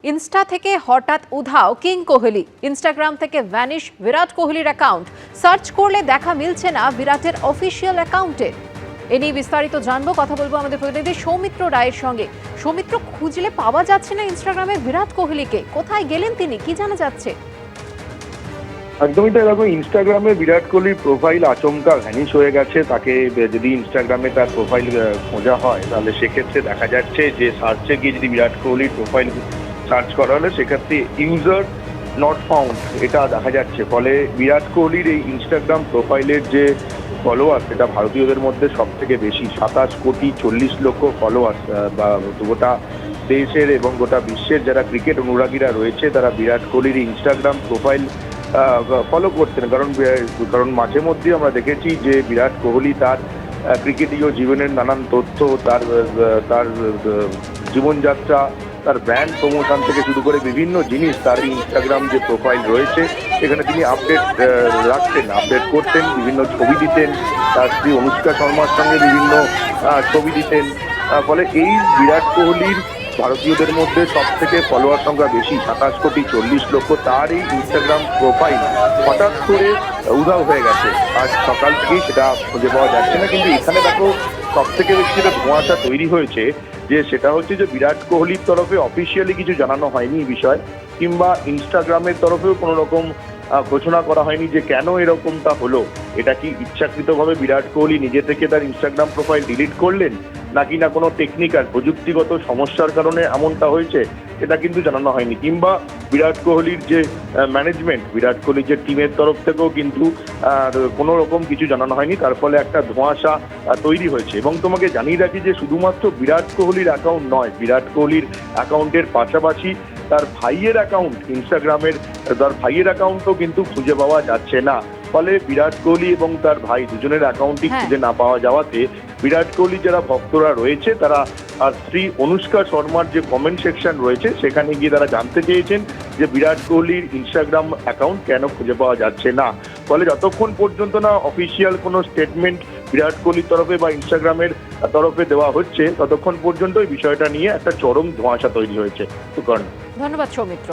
Insta থেকে হঠাৎ উধাও কিং কোহলি। ইনস্টাগ্রাম থেকে ভ্যানিশ বিরাট কোহলির অ্যাকাউন্ট। সার্চ করলে দেখা মিলছে না বিরাটের অফিসিয়াল অ্যাকাউন্টে। এ নিয়ে বিস্তারিত জানবো, কথা বলবো আমাদের প্রতিনিধি সৌমিত্র রায়ের সঙ্গে। সৌমিত্র, খুঁজলে পাওয়া যাচ্ছে না ইনস্টাগ্রামের বিরাট কোহলিকে, কোথায় গেলেন তিনি, কি জানা যাচ্ছে? একদমই তাই। দেখো, ইনস্টাগ্রামে বিরাট কোহলির প্রোফাইল আচমকা ভ্যানিশ হয়ে গেছে। তাকে যদি ইনস্টাগ্রামে তার প্রোফাইল খোঁজা হয় তাহলে সেক্ষেত্রে দেখা যাচ্ছে যে সার্চে গিয়ে যদি বিরাট কোহলির প্রোফাইল সার্চ করা হলে সেক্ষেত্রে ইউজার নট ফাউন্ড এটা দেখা যাচ্ছে। ফলে বিরাট কোহলির এই ইনস্টাগ্রাম প্রোফাইলের যে ফলোয়ার সেটা ভারতীয়দের মধ্যে সব থেকে বেশি, 27,40,00,000 ফলোয়ার্স। বা গোটা দেশের এবং গোটা বিশ্বের যারা ক্রিকেট অনুরাগীরা রয়েছে তারা বিরাট কোহলির ইনস্টাগ্রাম প্রোফাইল ফলো করতেন। কারণ মাঝে মধ্যে আমরা দেখেছি যে বিরাট কোহলি তার ক্রিকেটীয় জীবনের নানান তথ্য, তার জীবনযাত্রা, তার ব্র্যান্ড প্রমোশন থেকে শুরু করে বিভিন্ন জিনিস তার ইনস্টাগ্রাম যে প্রোফাইল রয়েছে এখানে তিনি আপডেট করতেন, বিভিন্ন ছবি দিতেন, তার স্ত্রী অনুষ্কা শর্মার সঙ্গে বিভিন্ন ছবি দিতেন। ফলে এই বিরাট কোহলির ভারতীয়দের মধ্যে সব থেকে ফলোয়ার সংখ্যা বেশি, 27,40,00,000, তার এই ইনস্টাগ্রাম প্রোফাইল হঠাৎ করে উধাও হয়ে গেছে। আজ সকাল থেকেই সেটা খুঁজে পাওয়া যাচ্ছে না। কিন্তু এখানে দেখো, সব থেকে বেশি যেটা ধোঁয়াশা তৈরি হয়েছে যে সেটা হচ্ছে যে বিরাট কোহলির তরফে অফিসিয়ালি কিছু জানানো হয়নি এই বিষয়, কিংবা ইনস্টাগ্রামের তরফেও কোনো রকম ঘোষণা করা হয়নি যে কেন এরকমটা হলো। এটা কি ইচ্ছাকৃতভাবে বিরাট কোহলি নিজে থেকে তার ইনস্টাগ্রাম প্রোফাইল ডিলিট করলেন, নাকি না কোনো টেকনিক্যাল প্রযুক্তিগত সমস্যার কারণে এমনটা হয়েছে, এটা কিন্তু জানানো হয়নি। কিংবা বিরাট কোহলির যে ম্যানেজমেন্ট, বিরাট কোহলির যে টিমের তরফ থেকেও কিন্তু কোনো রকম কিছু জানানো হয়নি। তার ফলে একটা ধোঁয়াশা তৈরি হয়েছে। এবং তোমাকে জানিয়ে রাখি যে শুধুমাত্র বিরাট কোহলির অ্যাকাউন্ট নয়, বিরাট কোহলির অ্যাকাউন্টের পাশাপাশি তার ভাইয়ের অ্যাকাউন্ট, ইনস্টাগ্রামের তার ভাইয়ের অ্যাকাউন্টও কিন্তু খুঁজে পাওয়া যাচ্ছে না। ফলে বিরাট কোহলি এবং তার ভাই দুজনের অ্যাকাউন্টই খুঁজে না পাওয়া যাওয়াতে বিরাট কোহলি যারা ভক্তরা রয়েছে তারা আর স্ত্রী অনুষ্কা শর্মার যে কমেন্ট সেকশন রয়েছে সেখানে গিয়ে তারা জানতে চেয়েছেন যে বিরাট কোহলির ইনস্টাগ্রাম অ্যাকাউন্ট কেন খুঁজে পাওয়া যাচ্ছে না। ফলে যতক্ষণ পর্যন্ত না অফিসিয়াল কোনো স্টেটমেন্ট বিরাট কোহলির তরফে বা ইনস্টাগ্রামের তরফে দেওয়া হচ্ছে ততক্ষণ পর্যন্ত এই বিষয়টা নিয়ে একটা চরম ধোঁয়াশা তৈরি হয়েছে। ধন্যবাদ সৌমিত্র।